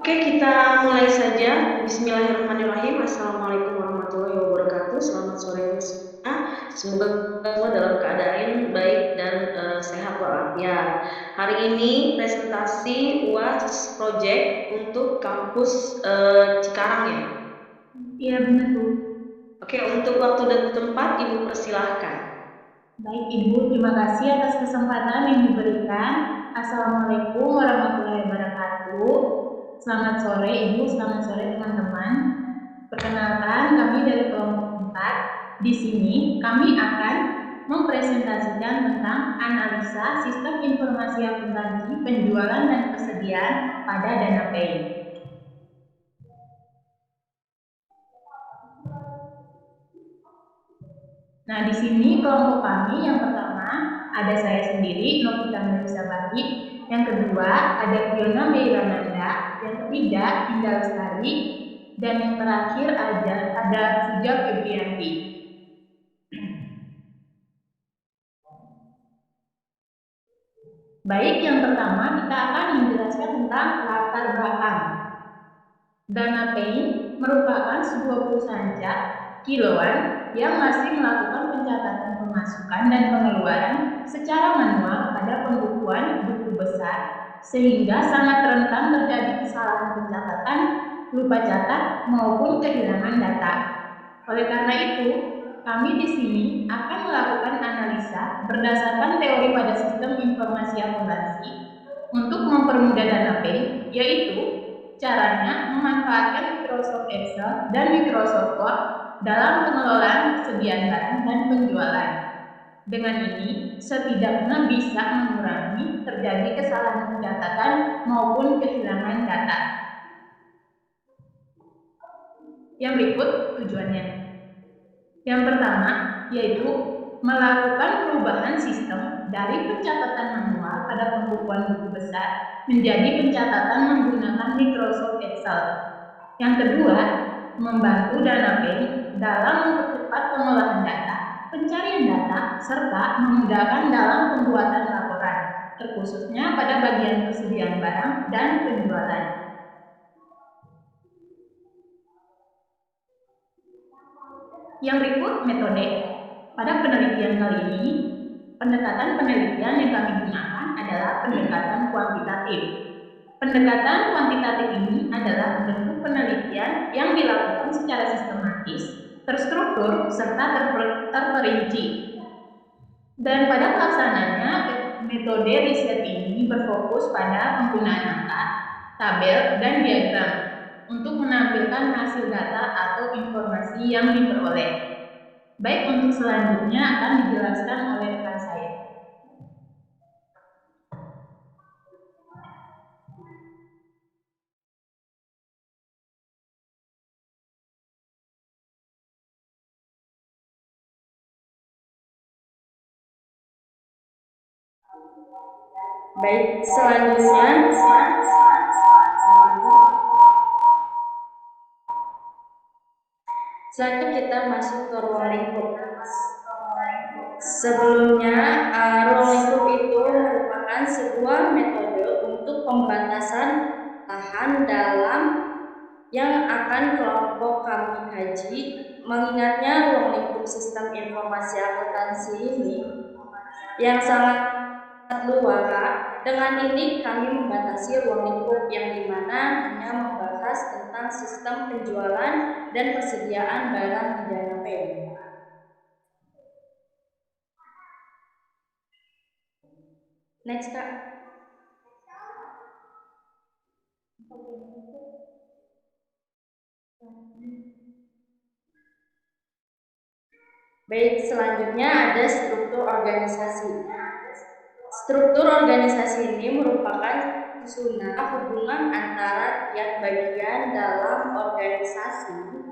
Oke, kita mulai saja. Bismillahirrahmanirrahim. Assalamualaikum warahmatullahi wabarakatuh. Selamat sore semua. Semoga semua dalam keadaan baik dan sehat walafiat. Hari ini presentasi UAS project untuk kampus Cikarang ya. Iya benar Bu. Oke, untuk waktu dan tempat Ibu persilahkan. Baik Ibu, terima kasih atas kesempatan yang diberikan. Assalamualaikum warahmatullahi wabarakatuh. Selamat sore Ibu, selamat sore teman-teman. Perkenalkan, kami dari kelompok 4. Di sini kami akan mempresentasikan tentang analisa sistem informasi akuntansi penjualan dan persediaan pada dana pay. Nah, di sini kelompok kami yang pertama ada saya sendiri, Novita Melisa Batik. Yang kedua ada Fiona Meirananda. Yang ketiga Indah Lestari. Dan yang terakhir ada Suja Febrianti. Baik, yang pertama kita akan menjelaskan tentang latar belakang. Dana Pay merupakan sebuah perusahaan cat kiloan yang masih melakukan pencatatan pemasukan dan pengeluaran secara manual pada pembukuan buku besar, sehingga sangat rentan terjadi kesalahan pencatatan, lupa catat, maupun kehilangan data. Oleh karena itu, kami di sini akan melakukan analisa berdasarkan teori pada sistem informasi akuntansi untuk mempermudah dana pay, yaitu caranya memanfaatkan Microsoft Excel dan Microsoft Word dalam pengelolaan persediaan barang dan penjualan. Dengan ini, setidaknya bisa mengurangi terjadi kesalahan pencatatan maupun kehilangan data. Yang berikut tujuannya. Yang pertama, yaitu melakukan perubahan sistem dari pencatatan manual pada pembukuan buku besar menjadi pencatatan menggunakan Microsoft Excel. Yang kedua, membantu dana pay dalam mempercepat pengolahan data, pencarian data, serta memudahkan dalam pembuatan laporan, terkhususnya pada bagian persediaan barang dan penjualan. Yang berikut metode. Pada penelitian kali ini, pendekatan penelitian yang kami gunakan adalah pendekatan kuantitatif. Pendekatan kuantitatif ini adalah bentuk penelitian yang dilakukan secara sistematis, terstruktur, serta terperinci. Dan pada pelaksanaannya, metode riset ini berfokus pada penggunaan angka, tabel, dan diagram untuk menampilkan hasil data atau informasi yang diperoleh. Baik, untuk selanjutnya akan dijelaskan oleh rekan saya. Baik, selanjutnya kita masuk ke ruang lingkup. Sebelumnya, ruang lingkup itu merupakan sebuah metode untuk pembatasan tahan dalam yang akan kelompok kami kaji. Mengingatnya ruang lingkup sistem informasi akuntansi ini yang sangat luas. Dengan ini kami membatasi ruang lingkup yang dimana hanya membahas tentang sistem penjualan dan persediaan barang di dana pay. Next, Kak. Baik, selanjutnya ada struktur organisasi. Struktur organisasi ini merupakan susunan hubungan antara tiap bagian dalam organisasi,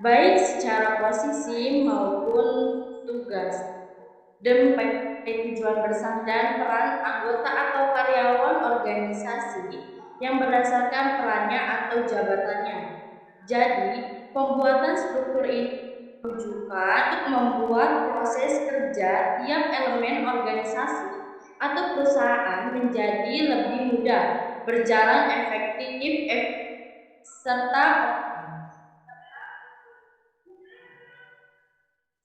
baik secara posisi maupun tugas, demi tujuan bersama dan peran anggota atau karyawan organisasi yang berdasarkan perannya atau jabatannya. Jadi, pembuatan struktur ini tujuan untuk membuat proses kerja tiap elemen organisasi atau perusahaan menjadi lebih mudah, berjalan efektif serta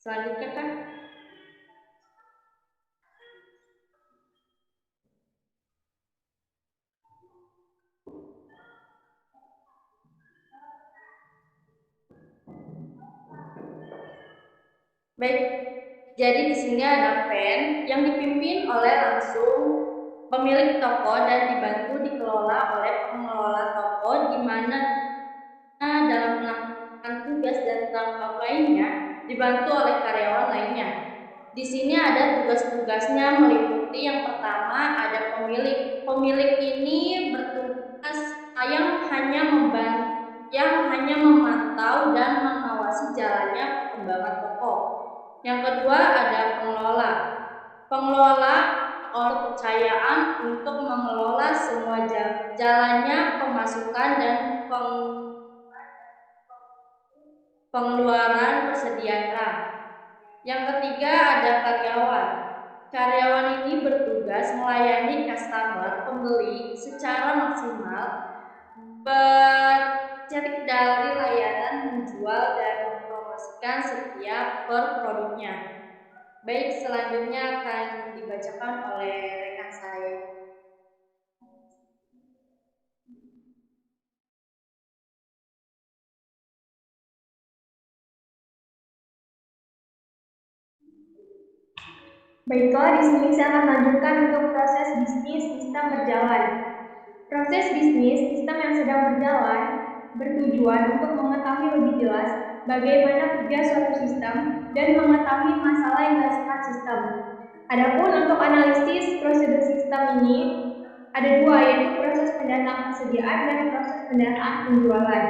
selanjutnya kan baik. Jadi di sini ada PEN yang dipimpin oleh langsung pemilik toko dan dibantu dikelola oleh pengelola toko, di mana dalam melakukan tugas dan tanggung lainnya dibantu oleh karyawan lainnya. Di sini ada tugas-tugasnya meliputi yang pertama ada pemilik. Pemilik ini bertugas yang hanya memantau dan mengawasi jalannya perkembangan toko. Yang kedua ada pengelola. Pengelola oleh kepercayaan untuk mengelola semua jalannya pemasukan dan pengeluaran persediaan. Yang ketiga ada karyawan. Karyawan ini bertugas melayani customer, pembeli secara maksimal, bercerik dari layanan menjual dan mempromosikan setiap produknya. Baik, selanjutnya akan dibacakan oleh rekan saya. Baiklah, di sini saya akan lanjutkan untuk proses bisnis sistem berjalan. Proses bisnis sistem yang sedang berjalan bertujuan untuk mengetahui lebih jelas bagaimana kerja suatu sistem dan mengetahui masalah yang dihasilkan sistem. Adapun untuk analisis prosedur sistem ini ada dua, yaitu proses pendataan persediaan dan proses pendataan penjualan.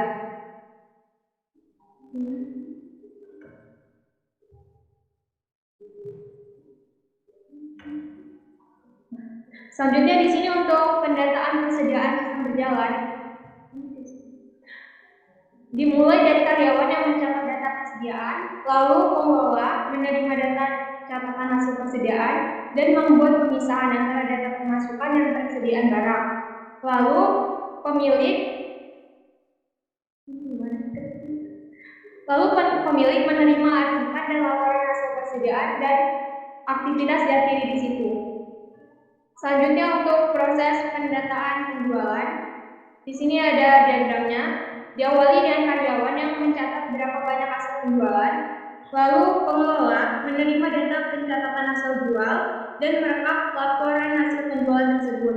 Selanjutnya di sini untuk pendataan persediaan sistem berjalan dimulai dari karyawan yang mencatat data persediaan, lalu pengelola menerima data catatan hasil persediaan dan membuat pemisahan antara data pemasukan dan persediaan barang. Lalu pemilik menerima arsipan dan laporan hasil persediaan dan aktivitas diakhiri di situ. Selanjutnya untuk proses pendataan penjualan, di sini ada diagramnya. Diawali dengan karyawan yang mencatat berapa banyak hasil penjualan, lalu pengelola menerima data pencatatan hasil jual dan merekam laporan hasil penjualan tersebut.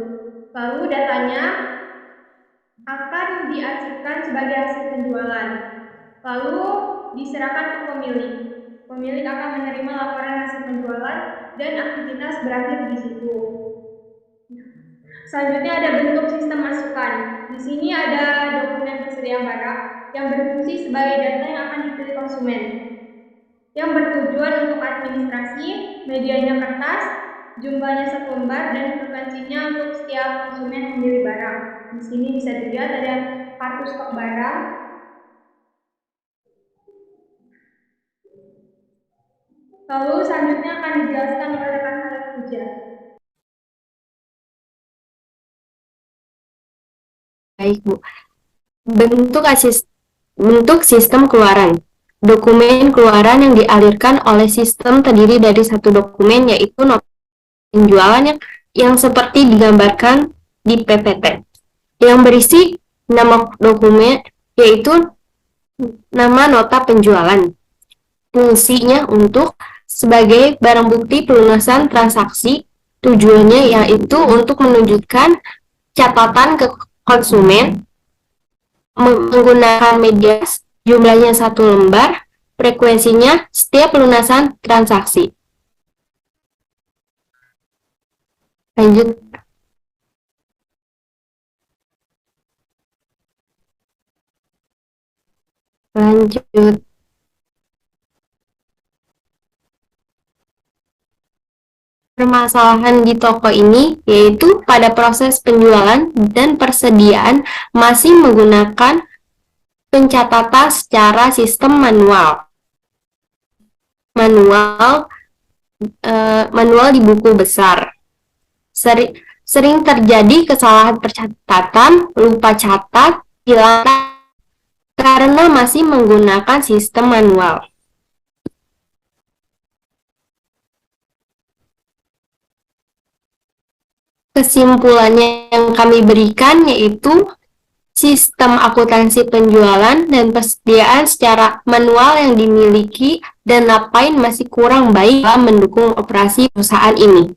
Lalu datanya akan diarsipkan sebagai hasil penjualan, lalu diserahkan ke pemilik. Pemilik akan menerima laporan hasil penjualan dan aktivitas berakhir di situ. Selanjutnya ada bentuk sistem masukan. Di sini ada dokumen persediaan barang yang berfungsi sebagai data yang akan dipilih konsumen, yang bertujuan untuk administrasi, medianya kertas, jumlahnya 1 lembar, dan frekuensinya untuk setiap konsumen memilih barang. Di sini bisa dilihat ada kartu stok barang. Lalu selanjutnya akan dijelaskan oleh rekan saya Puja. Baik, Bu. Bentuk sistem keluaran. Dokumen keluaran yang dialirkan oleh sistem terdiri dari satu dokumen, yaitu nota penjualan yang seperti digambarkan di PPT, yang berisi nama dokumen, yaitu nama nota penjualan. Fungsinya untuk sebagai barang bukti pelunasan transaksi. Tujuannya yaitu untuk menunjukkan catatan ke konsumen menggunakan media, jumlahnya 1 lembar, frekuensinya setiap pelunasan transaksi. Lanjut. Permasalahan di toko ini yaitu pada proses penjualan dan persediaan masih menggunakan pencatatan secara sistem manual. Manual di buku besar. Sering terjadi kesalahan percatatan, lupa catat, hilang karena masih menggunakan sistem manual. Kesimpulannya yang kami berikan yaitu sistem akuntansi penjualan dan persediaan secara manual yang dimiliki dan lain masih kurang baik dalam mendukung operasi perusahaan ini.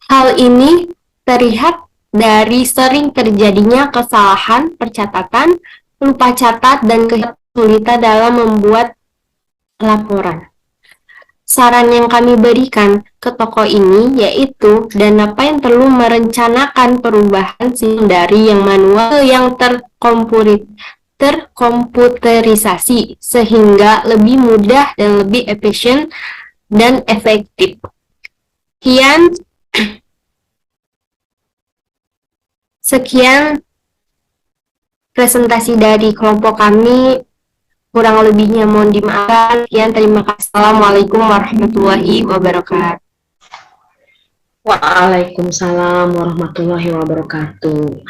Hal ini terlihat dari sering terjadinya kesalahan percatatan, lupa catat, dan kesulitan dalam membuat laporan. Saran yang kami berikan ke toko ini yaitu Danapain perlu merencanakan perubahan sistem dari yang manual ke yang terkomputerisasi sehingga lebih mudah dan lebih efisien dan efektif. Sekian presentasi dari kelompok kami. Kurang lebihnya mohon dimaafkan. Sekian, terima kasih. Assalamualaikum warahmatullahi wabarakatuh. Waalaikumsalam warahmatullahi wabarakatuh.